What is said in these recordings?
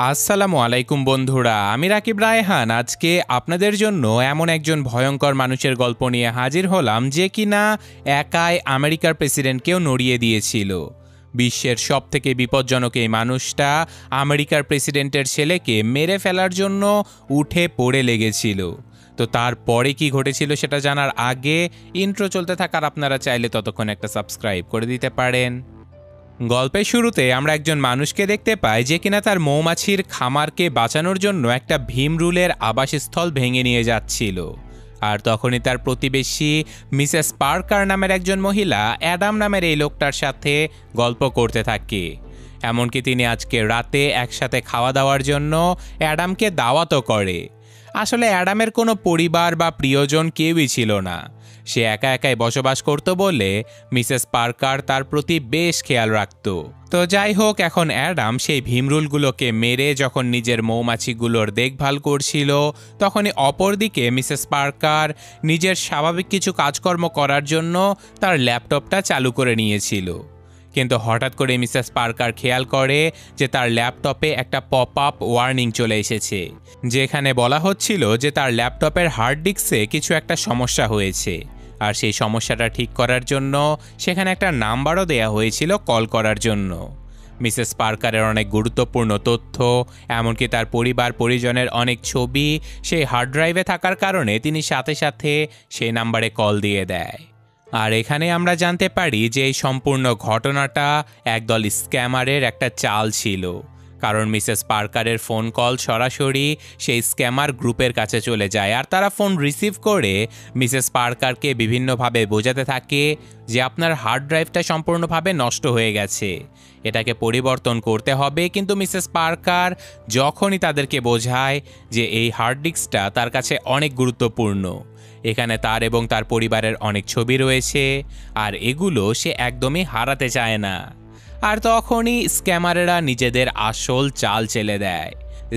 আসসালামু আলাইকুম বন্ধুরা, আমি রাকিব রায়হান। আজকে আপনাদের জন্য এমন একজন ভয়ঙ্কর মানুষের গল্প নিয়ে হাজির হলাম যে কিনা একাই আমেরিকার প্রেসিডেন্টকেও নড়িয়ে দিয়েছিল। বিশ্বের সবথেকে বিপজ্জনক এই মানুষটা আমেরিকার প্রেসিডেন্টের ছেলেকে মেরে ফেলার জন্য উঠে পড়ে লেগেছিল। তো তারপরে কি ঘটেছিল সেটা জানার আগে ইন্ট্রো চলতে থাকার আপনারা চাইলে ততক্ষণ একটা সাবস্ক্রাইব করে দিতে পারেন। গল্পের শুরুতে আমরা একজন মানুষকে দেখতে পাই যে কিনা তার মৌমাছির খামারকে বাঁচানোর জন্য একটা ভীমরুলের আবাসস্থল ভেঙে নিয়ে যাচ্ছিল। আর তখনই তার প্রতিবেশী মিসেস পার্কার নামের একজন মহিলা অ্যাডাম নামের এই লোকটার সাথে গল্প করতে থাকে। এমনকি তিনি আজকে রাতে একসাথে খাওয়া দাওয়ার জন্য অ্যাডামকে দাওয়াতও করে। আসলে অ্যাডামের কোনো পরিবার বা প্রিয়জন কেউই ছিল না। সে একা একাই বসবাস করত বলে মিসেস পার্কার তার প্রতি বেশ খেয়াল রাখত। তো যাই হোক, এখন অ্যাডাম সেই ভীমরুলগুলোকে মেরে যখন নিজের মৌমাছিগুলোর দেখভাল করছিল, তখনই অপরদিকে মিসেস পার্কার নিজের স্বাভাবিক কিছু কাজকর্ম করার জন্য তার ল্যাপটপটা চালু করে নিয়েছিল। কিন্তু হঠাৎ করে মিসেস পার্কার খেয়াল করে যে তার ল্যাপটপে একটা পপ আপ ওয়ার্নিং চলে এসেছে, যেখানে বলা হচ্ছিল যে তার ল্যাপটপের হার্ড ডিস্কে কিছু একটা সমস্যা হয়েছে। আর সেই সমস্যাটা ঠিক করার জন্য সেখানে একটা নাম্বারও দেয়া হয়েছিল কল করার জন্য। মিসেস পার্কারের অনেক গুরুত্বপূর্ণ তথ্য, এমনকি তার পরিবার পরিজনের অনেক ছবি সেই হার্ড ড্রাইভে থাকার কারণে তিনি সাথে সাথে সেই নাম্বারে কল দিয়ে দেয়। আর এখানে আমরা জানতে পারি যে এই সম্পূর্ণ ঘটনাটা একদল স্ক্যামারের একটা চাল ছিল, কারণ মিসেস পার্কারের ফোন কল সরাসরি সেই স্ক্যামার গ্রুপের কাছে চলে যায়। আর তারা ফোন রিসিভ করে মিসেস পার্কারকে বিভিন্নভাবে বোঝাতে থাকে যে আপনার হার্ড ড্রাইভটা সম্পূর্ণভাবে নষ্ট হয়ে গেছে, এটাকে পরিবর্তন করতে হবে। কিন্তু মিসেস পার্কার যখনই তাদেরকে বোঝায় যে এই হার্ড ডিস্কটা তার কাছে অনেক গুরুত্বপূর্ণ, এখানে তার এবং তার পরিবারের অনেক ছবি রয়েছে, আর এগুলো সে একদমই হারাতে চায় না। আর তখনই স্ক্যামারেরা নিজেদের আসল চাল চেলে দেয়।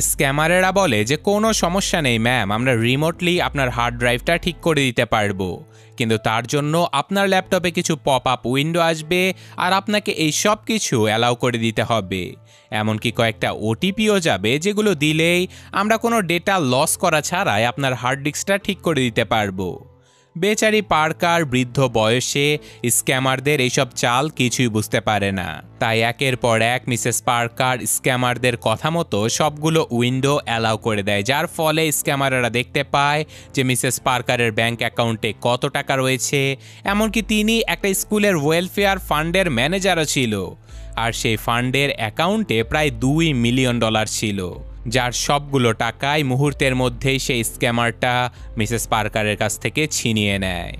স্ক্যামারেরা বলে যে কোনো সমস্যা নেই ম্যাম, আমরা রিমোটলি আপনার হার্ড ড্রাইভটা ঠিক করে দিতে পারবো, কিন্তু তার জন্য আপনার ল্যাপটপে কিছু পপ আপ উইন্ডো আসবে আর আপনাকে এই সব কিছু অ্যালাউ করে দিতে হবে। এমনকি কয়েকটা ওটিপিও যাবে, যেগুলো দিলেই আমরা কোনো ডেটা লস করা ছাড়াই আপনার হার্ড ডিস্কটা ঠিক করে দিতে পারবো। বেচারি পার্কার বৃদ্ধ বয়সে স্ক্যামারদের এইসব চাল কিছুই বুঝতে পারে না, তাই একের পর এক মিসেস পার্কার স্ক্যামারদের কথা মতো সবগুলো উইন্ডো অ্যালাউ করে দেয়, যার ফলে স্ক্যামাররা দেখতে পায় যে মিসেস পার্কারের ব্যাংক অ্যাকাউন্টে কত টাকা রয়েছে। এমনকি তিনি একটা স্কুলের ওয়েলফেয়ার ফান্ডের ম্যানেজারও ছিল, আর সেই ফান্ডের অ্যাকাউন্টে প্রায় $2 মিলিয়ন ছিল, যার সবগুলো টাকাই মুহূর্তের মধ্যেই সেই স্ক্যামারটা মিসেস পার্কারের কাছ থেকে ছিনিয়ে নেয়।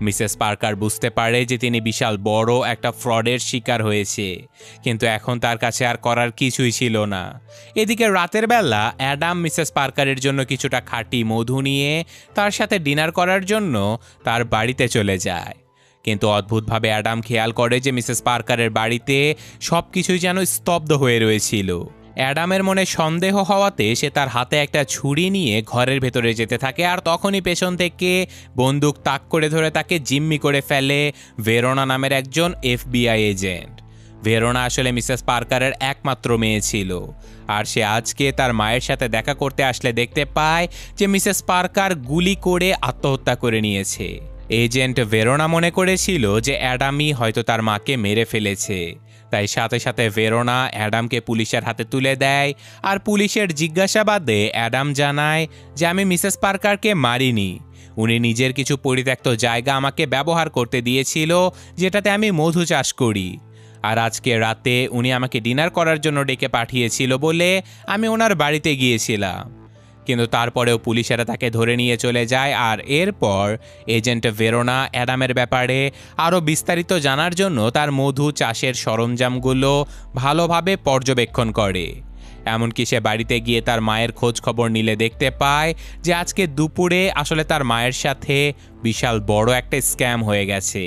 মিসেস পার্কার বুঝতে পারে যে তিনি বিশাল বড় একটা ফ্রডের শিকার হয়েছে, কিন্তু এখন তার কাছে আর করার কিছুই ছিল না। এদিকে রাতের বেলা অ্যাডাম মিসেস পার্কারের জন্য কিছুটা খাঁটি মধু নিয়ে তার সাথে ডিনার করার জন্য তার বাড়িতে চলে যায়। কিন্তু অদ্ভুতভাবে অ্যাডাম খেয়াল করে যে মিসেস পার্কারের বাড়িতে সব কিছুই যেন স্তব্ধ হয়ে রয়েছিল। অ্যাডামের মনে সন্দেহ হওয়াতে সে তার হাতে একটা ছুরি নিয়ে ঘরের ভেতরে যেতে থাকে, আর তখনই পেছন থেকে বন্দুক তাক করে ধরে তাকে জিম্মি করে ফেলে ভেরোনা নামের একজন FBI এজেন্ট। ভেরোনা আসলে মিসেস পার্কারের একমাত্র মেয়ে ছিল, আর সে আজকে তার মায়ের সাথে দেখা করতে আসলে দেখতে পায় যে মিসেস পার্কার গুলি করে আত্মহত্যা করে নিয়েছে। এজেন্ট ভেরোনা মনে করেছিল যে অ্যাডামই হয়তো তার মাকে মেরে ফেলেছে, তাই সাথে সাথে ভেরোনা অ্যাডামকে পুলিশের হাতে তুলে দেয়। আর পুলিশের জিজ্ঞাসাবাদে অ্যাডাম জানায় যে আমি মিসেস পার্কারকে মারিনি, উনি নিজের কিছু পরিত্যক্ত জায়গা আমাকে ব্যবহার করতে দিয়েছিল, যেটাতে আমি মধু চাষ করি। আর আজকে রাতে উনি আমাকে ডিনার করার জন্য ডেকে পাঠিয়েছিল বলে আমি ওনার বাড়িতে গিয়েছিলাম। কিন্তু তারপরেও পুলিশেরা তাকে ধরে নিয়ে চলে যায়। আর এরপর এজেন্ট ভেরোনা অ্যাডামের ব্যাপারে আরও বিস্তারিত জানার জন্য তার মধু চাষের সরঞ্জামগুলো ভালোভাবে পর্যবেক্ষণ করে। এমনকি সে বাড়িতে গিয়ে তার মায়ের খোঁজ খবর নিলে দেখতে পায় যে আজকে দুপুরে আসলে তার মায়ের সাথে বিশাল বড় একটা স্ক্যাম হয়ে গেছে।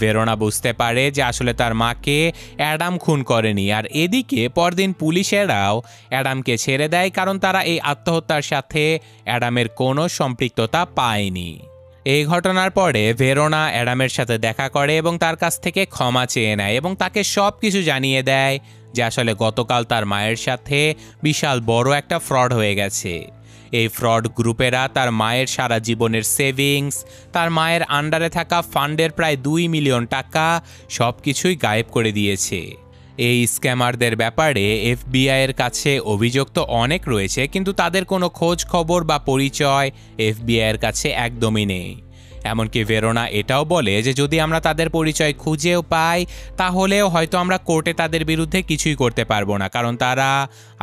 ভেরোনা বুঝতে পারে যে আসলে তার মাকে অ্যাডাম খুন করেনি। আর এদিকে পরদিন পুলিশেরাও অ্যাডামকে ছেড়ে দেয়, কারণ তারা এই আত্মহত্যার সাথে অ্যাডামের কোনো সম্পৃক্ততা পায়নি। এই ঘটনার পরে ভেরোনা অ্যাডামের সাথে দেখা করে এবং তার কাছ থেকে ক্ষমা চেয়ে নেয় এবং তাকে সব কিছু জানিয়ে দেয় যে আসলে গতকাল তার মায়ের সাথে বিশাল বড় একটা ফ্রড হয়ে গেছে। এই ফ্রড গ্রুপেরা তার মায়ের সারা জীবনের সেভিংস, তার মায়ের আন্ডারে থাকা ফান্ডের প্রায় 2 মিলিয়ন টাকা সব কিছুই গায়েব করে দিয়েছে। এই স্ক্যামারদের ব্যাপারে এফবিআইয়ের কাছে অভিযোগ তো অনেক রয়েছে, কিন্তু তাদের কোনো খোঁজ খবর বা পরিচয় এফবিআইয়ের কাছে একদমই নেই। এমনকি ভেরোনা এটাও বলে যে যদি আমরা তাদের পরিচয় খুঁজেও পাই, তাহলেও হয়তো আমরা কোর্টে তাদের বিরুদ্ধে কিছুই করতে পারবো না, কারণ তারা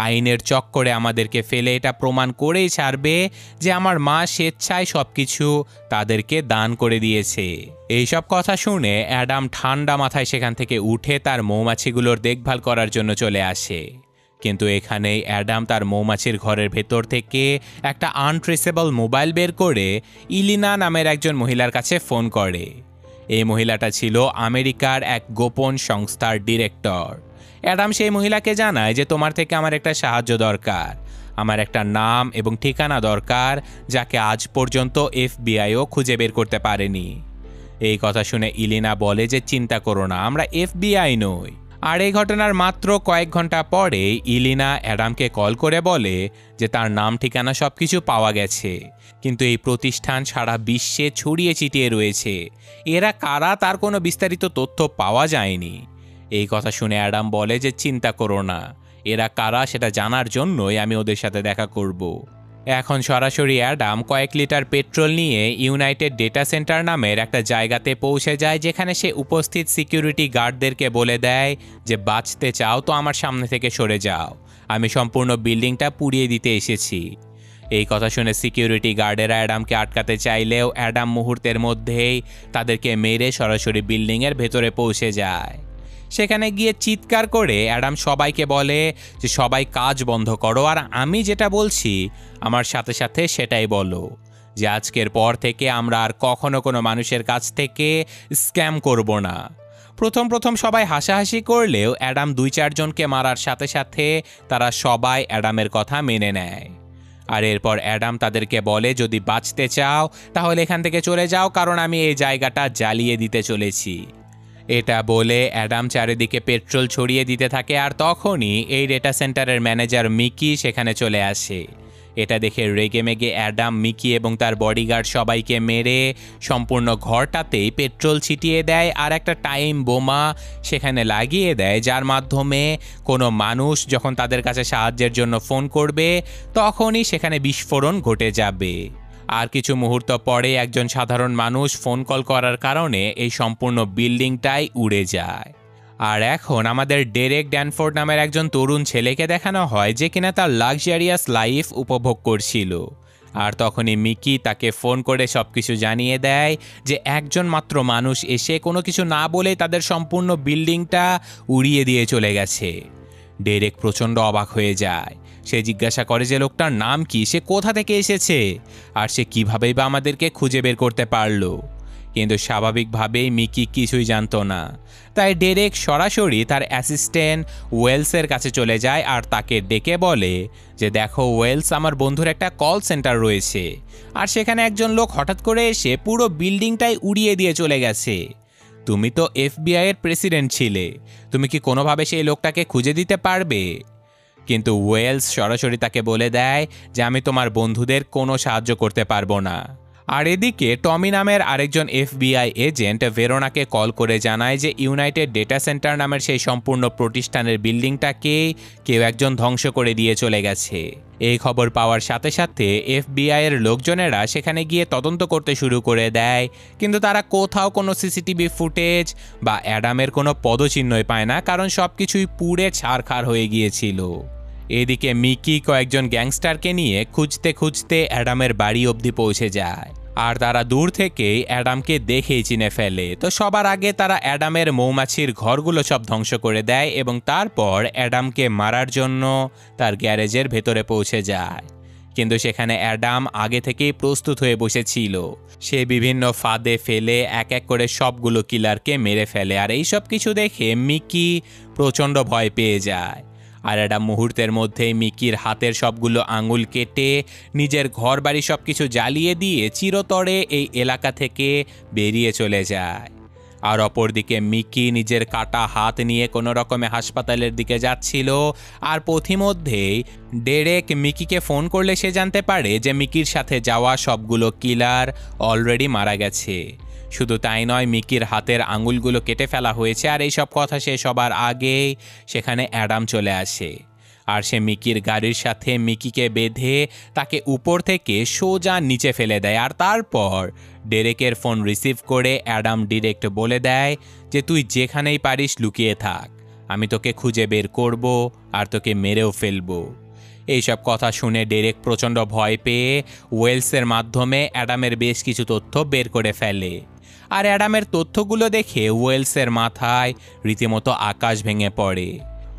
আইনের চক্করে আমাদেরকে ফেলে এটা প্রমাণ করেই ছাড়বে যে আমার মা স্বেচ্ছায় সব কিছু তাদেরকে দান করে দিয়েছে। এইসব কথা শুনে অ্যাডাম ঠান্ডা মাথায় সেখান থেকে উঠে তার মৌমাছিগুলোর দেখভাল করার জন্য চলে আসে। কিন্তু এখানেই অ্যাডাম তার মৌমাছির ঘরের ভেতর থেকে একটা আনট্রেসেবল মোবাইল বের করে ইলিনা নামের একজন মহিলার কাছে ফোন করে। এই মহিলাটা ছিল আমেরিকার এক গোপন সংস্থার ডিরেক্টর। অ্যাডাম সেই মহিলাকে জানায় যে তোমার থেকে আমার একটা সাহায্য দরকার, আমার একটা নাম এবং ঠিকানা দরকার যাকে আজ পর্যন্ত এফবিআইও খুঁজে বের করতে পারেনি। এই কথা শুনে ইলিনা বলে যে চিন্তা করো না, আমরা এফবিআই নই। আর এই ঘটনার মাত্র কয়েক ঘন্টা পরে ইলিনা অ্যাডামকে কল করে বলে যে তার নাম ঠিকানা সব কিছু পাওয়া গেছে, কিন্তু এই প্রতিষ্ঠান সারা বিশ্বে ছড়িয়ে ছিটিয়ে রয়েছে, এরা কারা তার কোনো বিস্তারিত তথ্য পাওয়া যায়নি। এই কথা শুনে অ্যাডাম বলে যে চিন্তা করো না, এরা কারা সেটা জানার জন্যই আমি ওদের সাথে দেখা করব। এখন সরাসরি অ্যাডাম কয়েক লিটার পেট্রোল নিয়ে ইউনাইটেড ডেটা সেন্টার নামের একটা জায়গাতে পৌঁছে যায়, যেখানে সে উপস্থিত সিকিউরিটি গার্ডদেরকে বলে দেয় যে বাঁচতে চাও তো আমার সামনে থেকে সরে যাও, আমি সম্পূর্ণ বিল্ডিংটা পুড়িয়ে দিতে এসেছি। এই কথা শুনে সিকিউরিটি গার্ডেরা অ্যাডামকে আটকাতে চাইলেও অ্যাডাম মুহূর্তের মধ্যেই তাদেরকে মেরে সরাসরি বিল্ডিংয়ের ভেতরে পৌঁছে যায়। সেখানে গিয়ে চিৎকার করে অ্যাডাম সবাইকে বলে যে সবাই কাজ বন্ধ করো, আর আমি যেটা বলছি আমার সাথে সাথে সেটাই বলো, যে আজকের পর থেকে আমরা আর কখনো কোনো মানুষের কাছ থেকে স্ক্যাম করব না। প্রথম সবাই হাসাহাসি করলেও অ্যাডাম 2-4 জনকে মারার সাথে সাথে তারা সবাই অ্যাডামের কথা মেনে নেয়। আর এরপর অ্যাডাম তাদেরকে বলে যদি বাঁচতে চাও তাহলে এখান থেকে চলে যাও, কারণ আমি এই জায়গাটা জ্বালিয়ে দিতে চলেছি। এটা বলে অ্যাডাম চারিদিকে পেট্রোল ছড়িয়ে দিতে থাকে, আর তখনই এই ডেটা সেন্টারের ম্যানেজার মিকি সেখানে চলে আসে। এটা দেখে রেগেমেগে অ্যাডাম মিকি এবং তার বডিগার্ড সবাইকে মেরে সম্পূর্ণ ঘরটাতেই পেট্রোল ছিটিয়ে দেয় আর একটা টাইম বোমা সেখানে লাগিয়ে দেয়, যার মাধ্যমে কোনো মানুষ যখন তাদের কাছে সাহায্যের জন্য ফোন করবে তখনই সেখানে বিস্ফোরণ ঘটে যাবে। আর কিছু মুহূর্ত পরে একজন সাধারণ মানুষ ফোন কল করার কারণে এই সম্পূর্ণ বিল্ডিংটাই উড়ে যায়। আর এখন আমাদের ডেরেক ড্যানফোর্ড নামের একজন তরুণ ছেলেকে দেখানো হয় যে কিনা তার লাক্সারিয়াস লাইফ উপভোগ করছিল। আর তখনই মিকি তাকে ফোন করে সব কিছু জানিয়ে দেয় যে একজন মাত্র মানুষ এসে কোনো কিছু না বলে তাদের সম্পূর্ণ বিল্ডিংটা উড়িয়ে দিয়ে চলে গেছে। ডেরেক প্রচণ্ড অবাক হয়ে যায়। সে জিজ্ঞাসা করে যে লোকটার নাম কি, সে কোথা থেকে এসেছে, আর সে কীভাবেই বা আমাদেরকে খুঁজে বের করতে পারলো। কিন্তু স্বাভাবিকভাবেই মিকি কিছুই জানতো না। তাই ডেরেক সরাসরি তার অ্যাসিস্ট্যান্ট ওয়েলসের কাছে চলে যায় আর তাকে ডেকে বলে যে দেখো ওয়েলস, আমার বন্ধুর একটা কল সেন্টার রয়েছে, আর সেখানে একজন লোক হঠাৎ করে এসে পুরো বিল্ডিংটাই উড়িয়ে দিয়ে চলে গেছে। তুমি তো এফবিআইয়ের প্রেসিডেন্ট ছিলে, তুমি কি কোনোভাবে সেই লোকটাকে খুঁজে দিতে পারবে? কিন্তু ওয়েলস সরাসরি তাকে বলে দেয় যে আমি তোমার বন্ধুদের কোনো সাহায্য করতে পারবো না। আর এদিকে টমি নামের আরেকজন এফবিআই এজেন্ট ভেরোনাকে কল করে জানায় যে ইউনাইটেড ডেটা সেন্টার নামের সেই সম্পূর্ণ প্রতিষ্ঠানের বিল্ডিংটাকে কেউ একজন ধ্বংস করে দিয়ে চলে গেছে। এই খবর পাওয়ার সাথে সাথে এফবিআইয়ের লোকজনেরা সেখানে গিয়ে তদন্ত করতে শুরু করে দেয়, কিন্তু তারা কোথাও কোনো সিসিটিভি ফুটেজ বা অ্যাডামের কোনো পদচিহ্নই পায় না, কারণ সব কিছুই পুড়ে ছারখার হয়ে গিয়েছিল। এদিকে মিকি কয়েকজন গ্যাংস্টারকে নিয়ে খুঁজতে খুঁজতে অ্যাডামের বাড়ি অবধি পৌঁছে যায়, আর তারা দূর থেকেই অ্যাডামকে দেখেই চিনে ফেলে। তো সবার আগে তারা অ্যাডামের মৌমাছির ঘরগুলো সব ধ্বংস করে দেয় এবং তারপর অ্যাডামকে মারার জন্য তার গ্যারেজের ভেতরে পৌঁছে যায়। কিন্তু সেখানে অ্যাডাম আগে থেকেই প্রস্তুত হয়ে বসেছিল। সে বিভিন্ন ফাঁদে ফেলে এক এক করে সবগুলো কিলারকে মেরে ফেলে, আর এই সব কিছু দেখে মিকি প্রচণ্ড ভয় পেয়ে যায়। আর অ্যাডাম মুহূর্তের মধ্যেই মিকির হাতের সবগুলো আঙুল কেটে নিজের ঘর বাড়ি সব কিছু জ্বালিয়ে দিয়ে চিরতরে এই এলাকা থেকে বেরিয়ে চলে যায়। আর অপরদিকে মিকি নিজের কাটা হাত নিয়ে কোনো রকমে হাসপাতালের দিকে যাচ্ছিল। আর পথিমধ্যেই ডেরেক মিকিকে ফোন করলে সে জানতে পারে যে মিকির সাথে যাওয়া সবগুলো কিলার অলরেডি মারা গেছে। শুধু তাই নয়, মিকির হাতের আঙুলগুলো কেটে ফেলা হয়েছে। আর এইসব কথা সে সবার আগেই সেখানে অ্যাডাম চলে আসে। আর সে মিকির গাড়ির সাথে মিকিকে বেঁধে তাকে উপর থেকে সোজা নিচে ফেলে দেয়। আর তারপর ডেরেকের ফোন রিসিভ করে অ্যাডাম ডিরেক্ট বলে দেয় যে তুই যেখানেই পারিস লুকিয়ে থাক, আমি তোকে খুঁজে বের করব আর তোকে মেরেও ফেলবো। এইসব কথা শুনে ডেরেক প্রচণ্ড ভয় পেয়ে ওয়েলসের মাধ্যমে অ্যাডামের বেশ কিছু তথ্য বের করে ফেলে। আর অ্যাডামের তথ্যগুলো দেখে ওয়েলসের মাথায় রীতিমতো আকাশ ভেঙে পড়ে।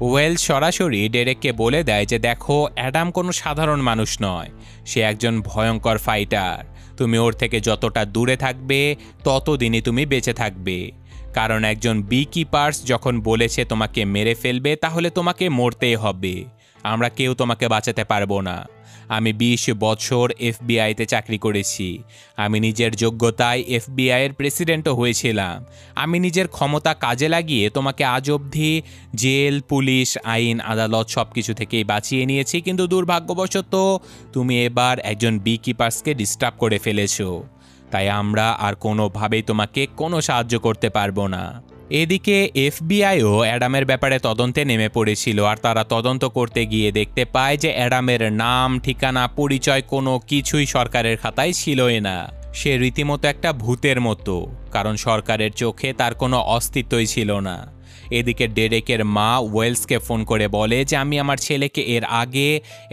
ওয়েলস সরাসরি ডেরেককে বলে দেয় যে দেখো, অ্যাডাম কোনো সাধারণ মানুষ নয়, সে একজন ভয়ঙ্কর ফাইটার। তুমি ওর থেকে যতটা দূরে থাকবে ততদিনই তুমি বেঁচে থাকবে, কারণ একজন বি কিপার্স যখন বলেছে তোমাকে মেরে ফেলবে তাহলে তোমাকে মরতেই হবে। আমরা কেউ তোমাকে বাঁচাতে পারবো না। আমি 20 বছর এফবিআইতে চাকরি করেছি। আমি নিজের যোগ্যতায় এফবিআইয়ের প্রেসিডেন্টও হয়েছিলাম। আমি নিজের ক্ষমতা কাজে লাগিয়ে তোমাকে আজ অবধি জেল, পুলিশ, আইন, আদালত সব কিছু থেকেই বাঁচিয়ে নিয়েছি, কিন্তু দুর্ভাগ্যবশত তুমি এবার একজন বি কিপার্সকে ডিস্টার্ব করে ফেলেছো। তাই আমরা আর কোনোভাবেই তোমাকে কোনো সাহায্য করতে পারবো না। এদিকে এফবিআইও অ্যাডামের ব্যাপারে তদন্তে নেমে পড়েছিল। আর তারা তদন্ত করতে গিয়ে দেখতে পায় যে অ্যাডামের নাম, ঠিকানা, পরিচয় কোনো কিছুই সরকারের খাতায় ছিলই না। সে রীতিমতো একটা ভূতের মতো, কারণ সরকারের চোখে তার কোনো অস্তিত্বই ছিল না। এদিকে ডেরেকের মা ওয়েলসকে ফোন করে বলে যে আমি আমার ছেলেকে এর আগে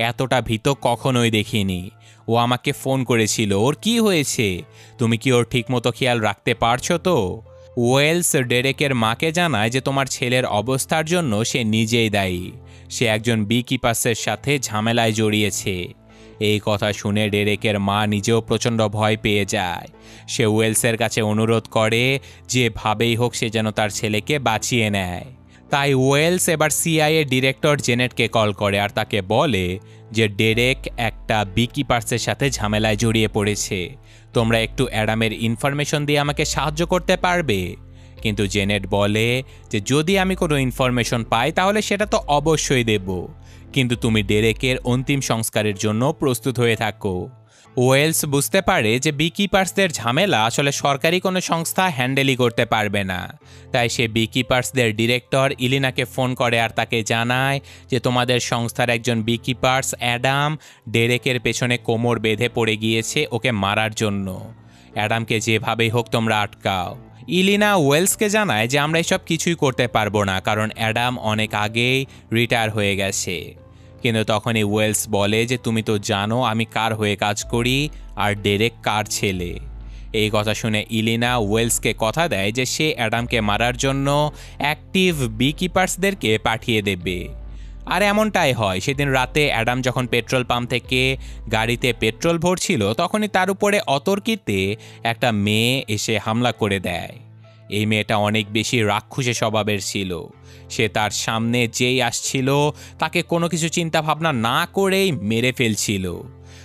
এতটা ভীত কখনোই দেখিনি। ও আমাকে ফোন করেছিল, ওর কি হয়েছে, তুমি কি ওর ঠিকমতো খেয়াল রাখতে পারছো তো? ওয়েলস ডেরেকের মাকে জানায় যে তোমার ছেলের অবস্থার জন্য সে নিজেই দায়ী। সে একজন বি কিপার্সের সাথে ঝামেলায় জড়িয়েছে। এই কথা শুনে ডেরেকের মা নিজেও প্রচণ্ড ভয় পেয়ে যায়। সে ওয়েলসের কাছে অনুরোধ করে যেভাবেই হোক সে যেন তার ছেলেকে বাঁচিয়ে নেয়। তাই ওয়েলস এবার সিআইএ ডিরেক্টর জেনেটকে কল করে আর তাকে বলে যে ডেরেক একটা বি কিপার্সের সাথে ঝামেলায় জড়িয়ে পড়েছে, তোমরা একটু অ্যাডামের ইনফরমেশন দিয়ে আমাকে সাহায্য করতে পারবে? কিন্তু জেনেট বলে যে যদি আমি কোনো ইনফরমেশন পাই তাহলে সেটা তো অবশ্যই দেব, কিন্তু তুমি ডেরেকের অন্তিম সংস্কারের জন্য প্রস্তুত হয়ে থাকো। ওয়েলস বুঝতে পারে যে বিকিপার্সদের ঝামেলা আসলে সরকারি কোনো সংস্থা হ্যান্ডেলই করতে পারবে না। তাই সে বিকিপার্সদের ডিরেক্টর ইলিনাকে ফোন করে আর তাকে জানায় যে তোমাদের সংস্থার একজন বিকিপার্স অ্যাডাম ডেরেকের পেছনে কোমর বেঁধে পড়ে গিয়েছে ওকে মারার জন্য। অ্যাডামকে যেভাবেই হোক তোমরা আটকাও। ইলিনা ওয়েলসকে জানায় যে আমরা এসব কিছুই করতে পারবো না, কারণ অ্যাডাম অনেক আগেই রিটায়ার হয়ে গেছে। কিন্তু তখনই ওয়েলস বলে যে তুমি তো জানো আমি কার হয়ে কাজ করি আর ডেরেক কার ছেলে। এই কথা শুনে ইলিনা ওয়েলসকে কথা দেয় যে সে অ্যাডামকে মারার জন্য অ্যাক্টিভ বিকিপার্সদেরকে পাঠিয়ে দেবে। আর এমনটাই হয়। সেদিন রাতে অ্যাডাম যখন পেট্রোল পাম্প থেকে গাড়িতে পেট্রোল ভরছিল তখনই তার উপরে অতর্কিতে একটা মেয়ে এসে হামলা করে দেয়। এই মেয়েটা অনেক বেশি রাক্ষসী স্বভাবের ছিল। সে তার সামনে যেই আসছিল তাকে কোনো কিছু চিন্তা ভাবনা না করেই মেরে ফেলছিল।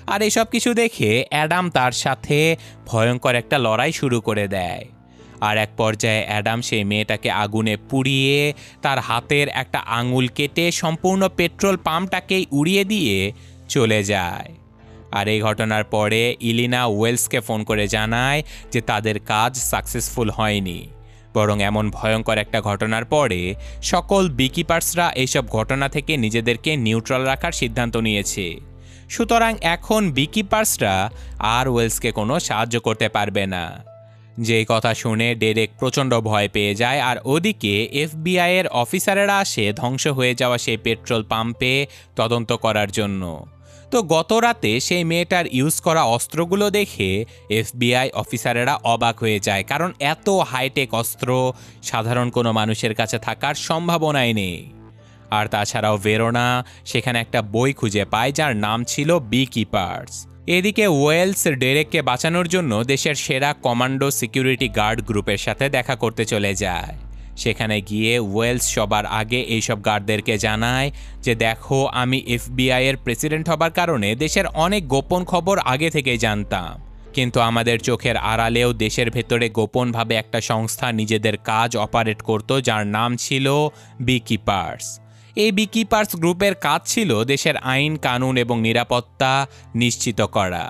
আর এসব কিছু দেখে অ্যাডাম তার সাথে ভয়ঙ্কর একটা লড়াই শুরু করে দেয়। আর এক পর্যায়ে অ্যাডাম সেই মেয়েটাকে আগুনে পুড়িয়ে তার হাতের একটা আঙুল কেটে সম্পূর্ণ পেট্রোল পাম্পটাকেই উড়িয়ে দিয়ে চলে যায়। আর এই ঘটনার পরে ইলিনা ওয়েলসকে ফোন করে জানায় যে তাদের কাজ সাকসেসফুল হয়নি, বরং এমন ভয়ঙ্কর একটা ঘটনার পরে সকল বিকিপার্সরা এইসব ঘটনা থেকে নিজেদেরকে নিউট্রাল রাখার সিদ্ধান্ত নিয়েছে। সুতরাং এখন বিকিপার্সরা আর ওয়েলসকে কোনো সাহায্য করতে পারবে না। যেই কথা শুনে ডেরেক প্রচণ্ড ভয় পেয়ে যায়। আর ওদিকে এফবিআইয়ের অফিসারেরা আসে ধ্বংস হয়ে যাওয়া সেই পেট্রোল পাম্পে তদন্ত করার জন্য। তো গত রাতে সেই মেয়েটার ইউজ করা অস্ত্রগুলো দেখে এফবিআই অফিসারেরা অবাক হয়ে যায়, কারণ এত হাইটেক অস্ত্র সাধারণ কোনো মানুষের কাছে থাকার সম্ভাবনাই নেই। আর তাছাড়াও ভেরোনা সেখানে একটা বই খুঁজে পায় যার নাম ছিল বিকিপার্স। এদিকে ওয়েলস ডেরেককে বাঁচানোর জন্য দেশের সেরা কমান্ডো সিকিউরিটি গার্ড গ্রুপের সাথে দেখা করতে চলে যায়। সেখানে গিয়ে ওয়েলস সবার আগে এইসব গার্ডদেরকে জানায় যে দেখো, আমি এফবিআইয়ের প্রেসিডেন্ট হবার কারণে দেশের অনেক গোপন খবর আগে থেকেই জানতাম, কিন্তু আমাদের চোখের আড়ালেও দেশের ভেতরে গোপনভাবে একটা সংস্থা নিজেদের কাজ অপারেট করত, যার নাম ছিল বিকিপার্স। এই বিকিপার্স গ্রুপের কাজ ছিল দেশের আইন কানুন এবং নিরাপত্তা নিশ্চিত করা।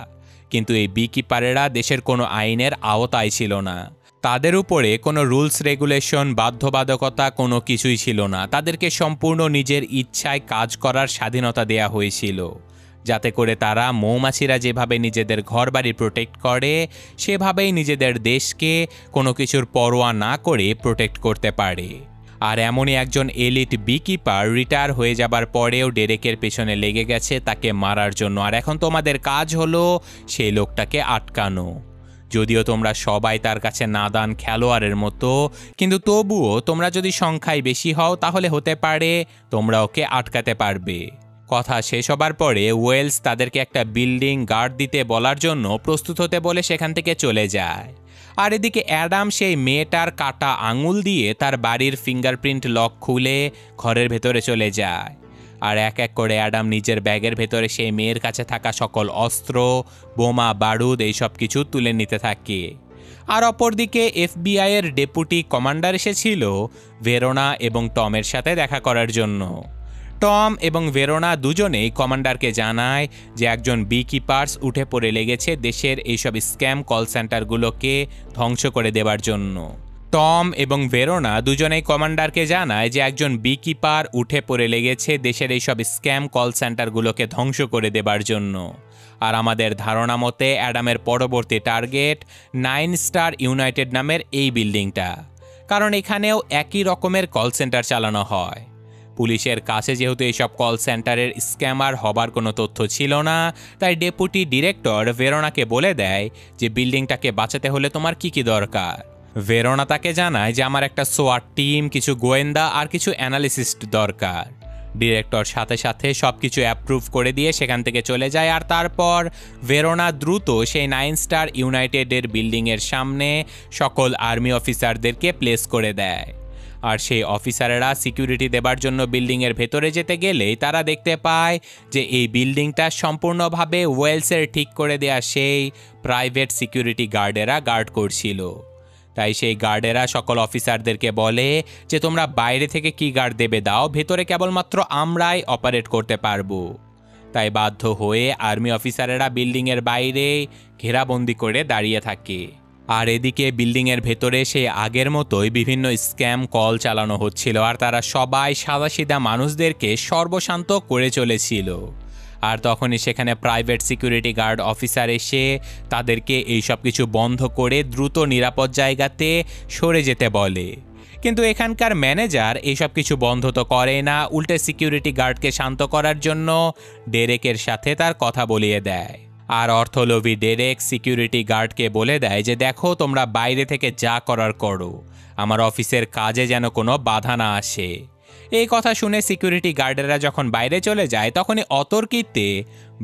কিন্তু এই বিকিপারেরা দেশের কোনো আইনের আওতায় ছিল না। তাদের উপরে কোনো রুলস রেগুলেশন বাধ্যবাধকতা কোনো কিছুই ছিল না। তাদেরকে সম্পূর্ণ নিজের ইচ্ছায় কাজ করার স্বাধীনতা দেয়া হয়েছিল, যাতে করে তারা মৌমাছিরা যেভাবে নিজেদের ঘরবাড়ি প্রোটেক্ট করে সেভাবেই নিজেদের দেশকে কোনো কিছুর পরোয়া না করে প্রোটেক্ট করতে পারে। আর এমনই একজন এলিট বিকিপার রিটায়ার হয়ে যাবার পরেও ডেরেকের পেছনে লেগে গেছে তাকে মারার জন্য। আর এখন তোমাদের কাজ হলো সেই লোকটাকে আটকানো। যদিও তোমরা সবাই তার কাছে নাদান খেলোয়াড়ের মতো, কিন্তু তবুও তোমরা যদি সংখ্যায় বেশি হও তাহলে হতে পারে তোমরা ওকে আটকাতে পারবে। কথা শেষ হবার পরে ওয়েলস তাদেরকে একটা বিল্ডিং গার্ড দিতে বলার জন্য প্রস্তুত হতে বলে সেখান থেকে চলে যায়। আর এদিকে অ্যাডাম সেই মেয়েটার কাটা আঙুল দিয়ে তার বাড়ির ফিঙ্গারপ্রিন্ট লক খুলে ঘরের ভেতরে চলে যায়। আর এক এক করে অ্যাডাম নিজের ব্যাগের ভেতরে সেই মেয়ের কাছে থাকা সকল অস্ত্র, বোমা, বারুদ এইসব কিছু তুলে নিতে থাকে। আর অপরদিকে এফবিআইয়ের ডেপুটি কমান্ডার এসেছিল ভেরোনা এবং টমের সাথে দেখা করার জন্য। টম এবং ভেরোনা দুজনেই কমান্ডারকে জানায় যে একজন বিকিপার্স উঠে পড়ে লেগেছে দেশের এইসব স্ক্যাম কল সেন্টারগুলোকে ধ্বংস করে দেবার জন্য। টম এবং ভেরোনা দুজনেই কমান্ডারকে জানায় যে একজন বিকিপার উঠে পড়ে লেগেছে দেশের এইসব স্ক্যাম কল সেন্টারগুলোকে ধ্বংস করে দেবার জন্য। আর আমাদের ধারণা মতে অ্যাডামের পরবর্তী টার্গেট 9 স্টার ইউনাইটেড নামের এই বিল্ডিংটা, কারণ এখানেও একই রকমের কল সেন্টার চালানো হয়। পুলিশের কাছে যেহেতু এইসব কল সেন্টারের স্ক্যামার হবার কোনো তথ্য ছিল না, তাই ডেপুটি ডিরেক্টর ভেরোনাকে বলে দেয় যে বিল্ডিংটাকে বাঁচাতে হলে তোমার কি কি দরকার। ভেরোনা তাকে জানায় যে আমার একটা সোয়াট টিম, কিছু গোয়েন্দা আর কিছু অ্যানালিসিস্ট দরকার। ডিরেক্টর সাথে সাথে সব কিছু অ্যাপ্রুভ করে দিয়ে সেখান থেকে চলে যায়। আর তারপর ভেরোনা দ্রুত সেই 9 স্টার ইউনাইটেডের বিল্ডিংয়ের সামনে সকল আর্মি অফিসারদেরকে প্লেস করে দেয়। আর সেই অফিসারেরা সিকিউরিটি দেবার জন্য বিল্ডিংয়ের ভেতরে যেতে গেলেই তারা দেখতে পায় যে এই বিল্ডিংটা সম্পূর্ণভাবে ওয়েলসের ঠিক করে দেয়া সেই প্রাইভেট সিকিউরিটি গার্ডেরা গার্ড করছিল। তাই সেই গার্ডেরা সকল অফিসারদেরকে বলে যে তোমরা বাইরে থেকে কি গার্ড দেবে দাও, ভেতরে কেবলমাত্র আমরাই অপারেট করতে পারবো। তাই বাধ্য হয়ে আর্মি অফিসারেরা বিল্ডিংয়ের বাইরে ঘেরাবন্দি করে দাঁড়িয়ে থাকে। আর এদিকে বিল্ডিংয়ের ভেতরে সেই আগের মতোই বিভিন্ন স্ক্যাম কল চালানো হচ্ছিল, আর তারা সবাই সাদাসিধা মানুষদেরকে সর্বশান্ত করে চলেছিল। আর তখনই সেখানে প্রাইভেট সিকিউরিটি গার্ড অফিসার এসে তাদেরকে এই সব কিছু বন্ধ করে দ্রুত নিরাপদ জায়গাতে সরে যেতে বলে। কিন্তু এখানকার ম্যানেজার এইসব কিছু বন্ধ তো করে না, উল্টে সিকিউরিটি গার্ডকে শান্ত করার জন্য ডেরেকের সাথে তার কথা বলিয়ে দেয়। আর অর্থলোভী ডেরেক সিকিউরিটি গার্ডকে বলে দেয় যে দেখো, তোমরা বাইরে থেকে যা করার করো, আমার অফিসের কাজে যেন কোনো বাধা না আসে। এই কথা শুনে সিকিউরিটি গার্ডেরা যখন বাইরে চলে যায় তখনই অতর্কিতে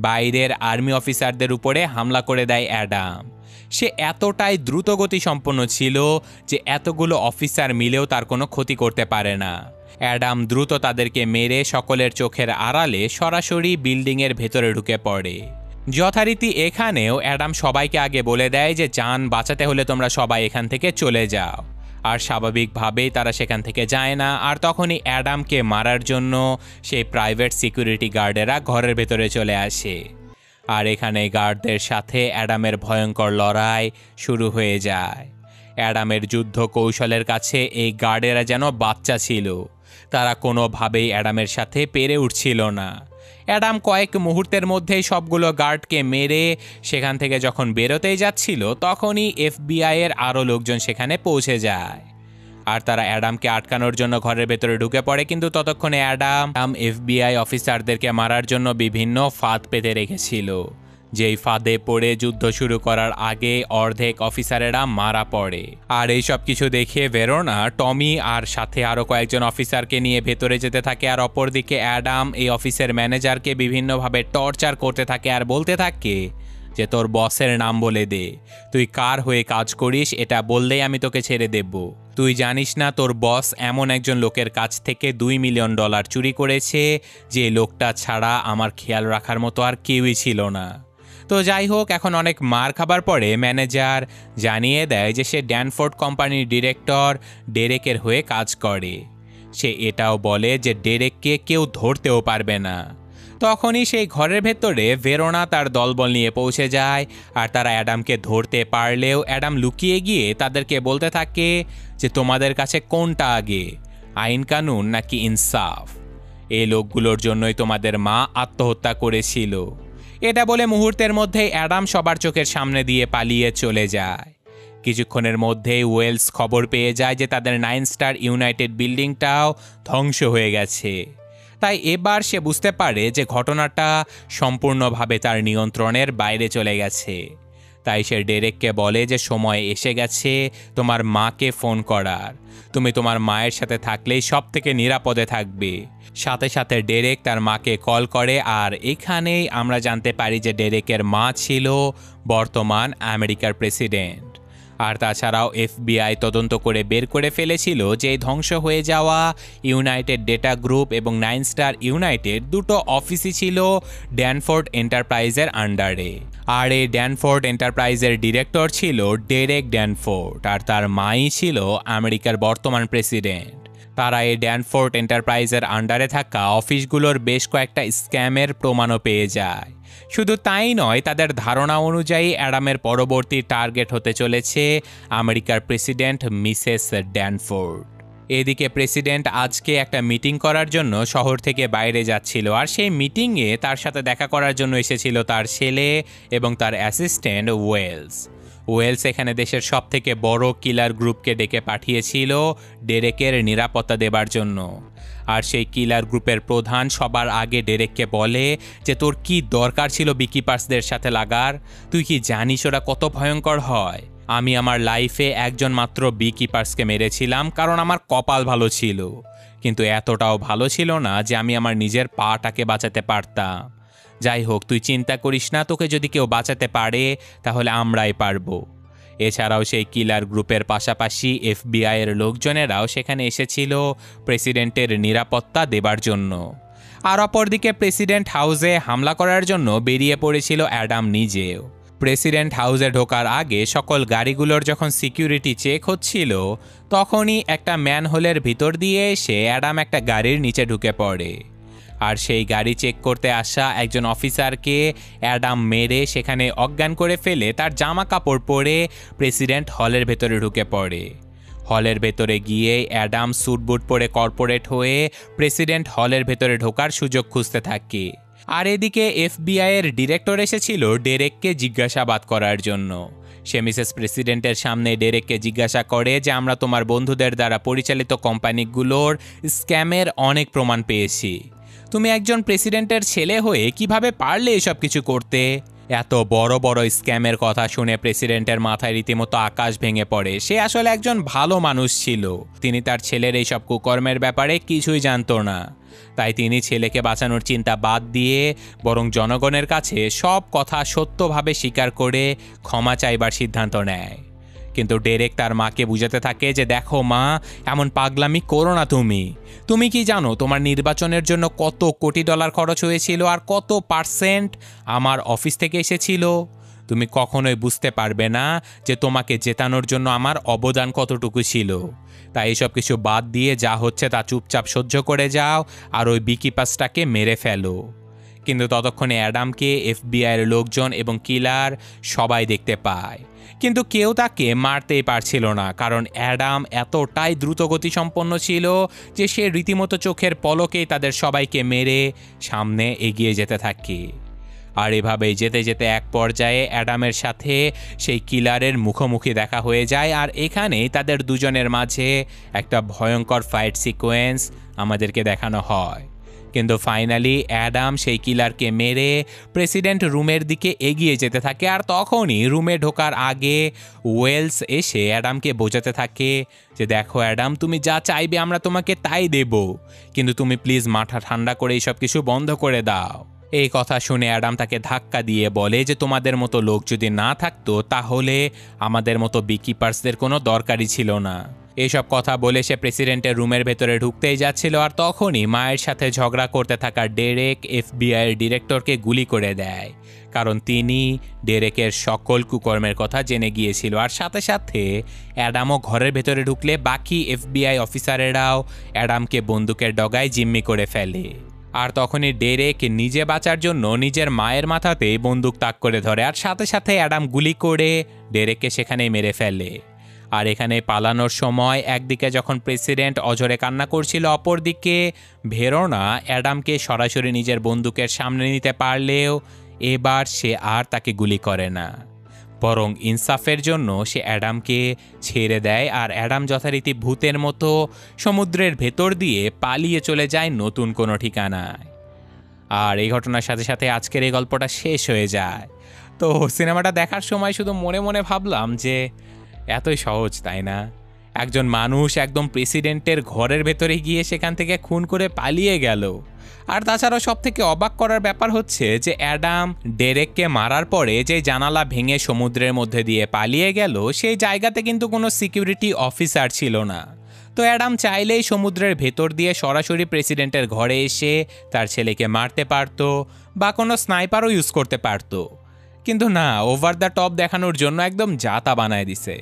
বাইরের আর্মি অফিসারদের উপরে হামলা করে দেয় অ্যাডাম। সে এতটাই দ্রুতগতি সম্পন্ন ছিল যে এতগুলো অফিসার মিলেও তার কোনো ক্ষতি করতে পারে না। অ্যাডাম দ্রুত তাদেরকে মেরে সকলের চোখের আড়ালে সরাসরি বিল্ডিংয়ের ভেতরে ঢুকে পড়ে। যথারীতি এখানেও অ্যাডাম সবাইকে আগে বলে দেয় যে যান বাঁচাতে হলে তোমরা সবাই এখান থেকে চলে যাও। আর স্বাভাবিকভাবেই তারা সেখান থেকে যায় না। আর তখনই অ্যাডামকে মারার জন্য সেই প্রাইভেট সিকিউরিটি গার্ডেরা ঘরের ভেতরে চলে আসে। আর এখানে গার্ডদের সাথে অ্যাডামের ভয়ঙ্কর লড়াই শুরু হয়ে যায়। অ্যাডামের যুদ্ধ কৌশলের কাছে এই গার্ডেরা যেন বাচ্চা ছিল, তারা কোনোভাবেই অ্যাডামের সাথে পেরে উঠছিল না। অ্যাডাম কয়েক মুহূর্তের মধ্যেই সবগুলো গার্ডকে মেরে সেখান থেকে যখন বেরোতেই যাচ্ছিল তখনই এফবিআইয়ের আরও লোকজন সেখানে পৌঁছে যায়। আর তারা অ্যাডামকে আটকানোর জন্য ঘরের ভেতরে ঢুকে পড়ে, কিন্তু ততক্ষণে অ্যাডাম এফবিআই অফিসারদেরকে মারার জন্য বিভিন্ন ফাঁদ পেতে রেখেছিল, যেই ফাঁদে পড়ে যুদ্ধ শুরু করার আগে অর্ধেক অফিসারেরা মারা পড়ে। আর এই সব কিছু দেখে ভেরোনা টমি আর সাথে আরও কয়েকজন অফিসারকে নিয়ে ভেতরে যেতে থাকে। আর অপরদিকে অ্যাডাম এই অফিসের ম্যানেজারকে বিভিন্নভাবে টর্চার করতে থাকে আর বলতে থাকে যে তোর বসের নাম বলে দে, তুই কার হয়ে কাজ করিস এটা বললেই আমি তোকে ছেড়ে দেব। তুই জানিস না তোর বস এমন একজন লোকের কাছ থেকে $2 মিলিয়ন চুরি করেছে, যে লোকটা ছাড়া আমার খেয়াল রাখার মতো আর কেউই ছিল না। তো যাই হোক, এখন অনেক মার খাবার পরে ম্যানেজার জানিয়ে দেয় যে সে ড্যানফোর্ড কোম্পানির ডিরেক্টর ডেরেকের হয়ে কাজ করে। সে এটাও বলে যে ডেরেককে কেউ ধরতেও পারবে না। তখনই সেই ঘরের ভেতরে ভেরোনা তার দলবল নিয়ে পৌঁছে যায়, আর তারা অ্যাডামকে ধরতে পারলেও অ্যাডাম লুকিয়ে গিয়ে তাদেরকে বলতে থাকে যে তোমাদের কাছে কোনটা আগে, আইন কানুন নাকি ইনসাফ? এই লোকগুলোর জন্যই তোমাদের মা আত্মহত্যা করেছিল। এটা বলে মুহূর্তের মধ্যেই অ্যাডাম সবার চোখের সামনে দিয়ে পালিয়ে চলে যায়। কিছুক্ষণের মধ্যেই ওয়েলস খবর পেয়ে যায় যে তাদের 9 স্টার ইউনাইটেড বিল্ডিংটাও ধ্বংস হয়ে গেছে। তাই এবার সে বুঝতে পারে যে ঘটনাটা সম্পূর্ণভাবে তার নিয়ন্ত্রণের বাইরে চলে গেছে। তাই সে ডেরেককে বলে যে সময় এসে গেছে তোমার মাকে ফোন করার। তুমি তোমার মায়ের সাথে থাকলেই সব থেকে নিরাপদে থাকবে। সাথে সাথে ডেরেক তার মাকে কল করে, আর এখানেই আমরা জানতে পারি যে ডেরেকের মা ছিল বর্তমান আমেরিকার প্রেসিডেন্ট। আর তাছাড়াও FBI তদন্ত করে বের করে ফেলেছিল যে ধ্বংস হয়ে যাওয়া ইউনাইটেড ডেটা গ্রুপ এবং 9 স্টার ইউনাইটেড দুটো অফিসই ছিল ড্যানফোর্ড এন্টারপ্রাইজের আন্ডারে। আর এই ড্যানফোর্ড এন্টারপ্রাইজের ডিরেক্টর ছিল ডেরেক ড্যানফোর্ড, আর তার মাই ছিল আমেরিকার বর্তমান প্রেসিডেন্ট। তারা এই ড্যানফোর্ড এন্টারপ্রাইজের আন্ডারে থাকা অফিসগুলোর বেশ কয়েকটা স্ক্যামের প্রমাণও পেয়ে যায়। শুধু তাই নয়, তাদের ধারণা অনুযায়ী অ্যাডামের পরবর্তী টার্গেট হতে চলেছে আমেরিকার প্রেসিডেন্ট মিসেস ড্যানফোর্ড। এদিকে প্রেসিডেন্ট আজকে একটা মিটিং করার জন্য শহর থেকে বাইরে যাচ্ছিল, আর সেই মিটিংয়ে তার সাথে দেখা করার জন্য এসেছিল তার ছেলে এবং তার অ্যাসিস্ট্যান্ট ওয়েলস এখানে দেশের সব থেকে বড় কিলার গ্রুপকে ডেকে পাঠিয়েছিল ডেরেকের নিরাপত্তা দেবার জন্য। আর সেই কিলার গ্রুপের প্রধান সবার আগে ডেরেককে বলে যে তোর কি দরকার ছিল বিকিপার্সদের সাথে লাগার? তুই কি জানিস ওরা কত ভয়ঙ্কর হয়? আমি আমার লাইফে একজন মাত্র বিকিপার্সকে মেরেছিলাম কারণ আমার কপাল ভালো ছিল, কিন্তু এতটাও ভালো ছিল না যে আমি আমার নিজের পাটাকে বাঁচাতে পারতাম। যাই হোক, তুই চিন্তা করিস না, তোকে যদি কেউ বাঁচাতে পারে তাহলে আমরাই পারবো। এছাড়াও সেই কিলার গ্রুপের পাশাপাশি FBI এর লোকজনেরাও সেখানে এসেছিল প্রেসিডেন্টের নিরাপত্তা দেবার জন্য। আর অপরদিকে প্রেসিডেন্ট হাউসে হামলা করার জন্য বেরিয়ে পড়েছিল অ্যাডাম নিজেও। প্রেসিডেন্ট হাউসে ঢোকার আগে সকল গাড়িগুলোর যখন সিকিউরিটি চেক হচ্ছিল, তখনই একটা ম্যানহোলের ভিতর দিয়ে এসে অ্যাডাম একটা গাড়ির নিচে ঢুকে পড়ে। আর সেই গাড়ি চেক করতে আসা একজন অফিসারকে অ্যাডাম মেরে সেখানে অজ্ঞান করে ফেলে তার জামা কাপড় পরে প্রেসিডেন্ট হলের ভেতরে ঢুকে পড়ে। হলের ভেতরে গিয়ে অ্যাডাম স্যুট বুট পরে কর্পোরেট হয়ে প্রেসিডেন্ট হলের ভেতরে ঢোকার সুযোগ খুঁজতে থাকে। আর এদিকে FBI এর ডিরেক্টর এসেছিল ডেরেককে জিজ্ঞাসাবাদ করার জন্য। সে মিসেস প্রেসিডেন্টের সামনে ডেরেককে জিজ্ঞাসা করে যে আমরা তোমার বন্ধুদের দ্বারা পরিচালিত কোম্পানিগুলোর স্ক্যামের অনেক প্রমাণ পেয়েছি। তুমি একজন প্রেসিডেন্টের ছেলে হয়ে কিভাবে পারলে এসব কিছু করতে? এত বড় বড় স্ক্যামের কথা শুনে প্রেসিডেন্টের মাথায় রীতিমতো আকাশ ভেঙে পড়ে। সে আসলে একজন ভালো মানুষ ছিল, তিনি তার ছেলের এইসব কুকর্মের ব্যাপারে কিছুই জানতো না। তাই তিনি ছেলেকে বাঁচানোর চিন্তা বাদ দিয়ে বরং জনগণের কাছে সব কথা সত্যভাবে স্বীকার করে ক্ষমা চাইবার সিদ্ধান্ত নেয়। কিন্তু ডেরেক তার মাকে বুঝাতে থাকে যে দেখো মা, এমন পাগলামি করো না। তুমি কি জানো তোমার নির্বাচনের জন্য কত কোটি ডলার খরচ হয়েছিল আর কত পার্সেন্ট আমার অফিস থেকে এসেছিল? তুমি কখনোই বুঝতে পারবে না যে তোমাকে জেতানোর জন্য আমার অবদান কতটুকু ছিল। তাই এসব কিছু বাদ দিয়ে যা হচ্ছে তা চুপচাপ সহ্য করে যাও আর ওই বিকিপাসটাকে মেরে ফেলো। কিন্তু ততক্ষণে অ্যাডামকে FBI এর লোকজন এবং কিলার সবাই দেখতে পায়, কিন্তু কেউ তাকে মারতেই পারছিল না, কারণ অ্যাডাম এতটাই দ্রুতগতি সম্পন্ন ছিল যে সে রীতিমতো চোখের পলকেই তাদের সবাইকে মেরে সামনে এগিয়ে যেতে থাকে। আর এভাবেই যেতে যেতে এক পর্যায়ে অ্যাডামের সাথে সেই কিলারের মুখোমুখি দেখা হয়ে যায়, আর এখানেই তাদের দুজনের মাঝে একটা ভয়ঙ্কর ফাইট সিকোয়েন্স আমাদেরকে দেখানো হয়। কিন্তু ফাইনালি অ্যাডাম সেই কিলারকে মেরে প্রেসিডেন্ট রুমের দিকে এগিয়ে যেতে থাকে। আর তখনই রুমে ঢোকার আগে ওয়েলস এসে অ্যাডামকে বোঝাতে থাকে যে দেখো অ্যাডাম, তুমি যা চাইবে আমরা তোমাকে তাই দেব, কিন্তু তুমি প্লিজ মাথা ঠান্ডা করে এইসব কিছু বন্ধ করে দাও। এই কথা শুনে অ্যাডাম তাকে ধাক্কা দিয়ে বলে যে তোমাদের মতো লোক যদি না থাকতো তাহলে আমাদের মতো বিকিপার্সদের কোনো দরকারই ছিল না। এসব কথা বলে সে প্রেসিডেন্টের রুমের ভেতরে ঢুকতেই যাচ্ছিল, আর তখনই মায়ের সাথে ঝগড়া করতে থাকা ডেরেক এফবিআইয়ের ডিরেক্টরকে গুলি করে দেয়, কারণ তিনি ডেরেকের সকল কুকর্মের কথা জেনে গিয়েছিল। আর সাথে সাথে অ্যাডামও ঘরের ভেতরে ঢুকলে বাকি এফবিআই অফিসারেরাও অ্যাডামকে বন্দুকের ডগায় জিম্মি করে ফেলে। আর তখনই ডেরেক নিজে বাঁচার জন্য নিজের মায়ের মাথাতেই বন্দুক তাক করে ধরে, আর সাথে সাথে অ্যাডাম গুলি করে ডেরেককে সেখানেই মেরে ফেলে। আর এখানে পালানোর সময় একদিকে যখন প্রেসিডেন্ট অঝরে কান্না করছিল, অপরদিকে ভেরোনা অ্যাডামকে সরাসরি নিজের বন্দুকের সামনে নিতে পারলেও এবার সে আর তাকে গুলি করে না, বরং ইনসাফের জন্য সে অ্যাডামকে ছেড়ে দেয়। আর অ্যাডাম যথারীতি ভূতের মতো সমুদ্রের ভেতর দিয়ে পালিয়ে চলে যায় নতুন কোনো ঠিকানায়। আর এই ঘটনার সাথে সাথে আজকের এই গল্পটা শেষ হয়ে যায়। তো সিনেমাটা দেখার সময় শুধু মনে মনে ভাবলাম যে এতই সহজ, তাই না? একজন মানুষ একদম প্রেসিডেন্টের ঘরের ভেতরে গিয়ে সেখান থেকে খুন করে পালিয়ে গেল। আর তাছাড়াও সব থেকে অবাক করার ব্যাপার হচ্ছে যে অ্যাডাম ডেরেককে মারার পরে যে জানালা ভেঙে সমুদ্রের মধ্যে দিয়ে পালিয়ে গেল, সেই জায়গাতে কিন্তু কোনো সিকিউরিটি অফিসার ছিল না। তো অ্যাডাম চাইলেই সমুদ্রের ভেতর দিয়ে সরাসরি প্রেসিডেন্টের ঘরে এসে তার ছেলেকে মারতে পারত, বা কোনো স্নাইপারও ইউজ করতে পারত, কিন্তু না, ওভার দ্য টপ দেখানোর জন্য একদম জাতা বানায় দিছে।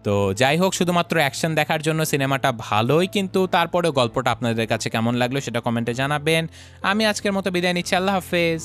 তো যাই হোক, শুধুমাত্র অ্যাকশন দেখার জন্য সিনেমাটা ভালোই, কিন্তু তারপরেও গল্পটা আপনাদের কাছে কেমন লাগলো সেটা কমেন্টে জানাবেন। আমি আজকের মতো বিদায় নিচ্ছি, আল্লাহ হাফেজ।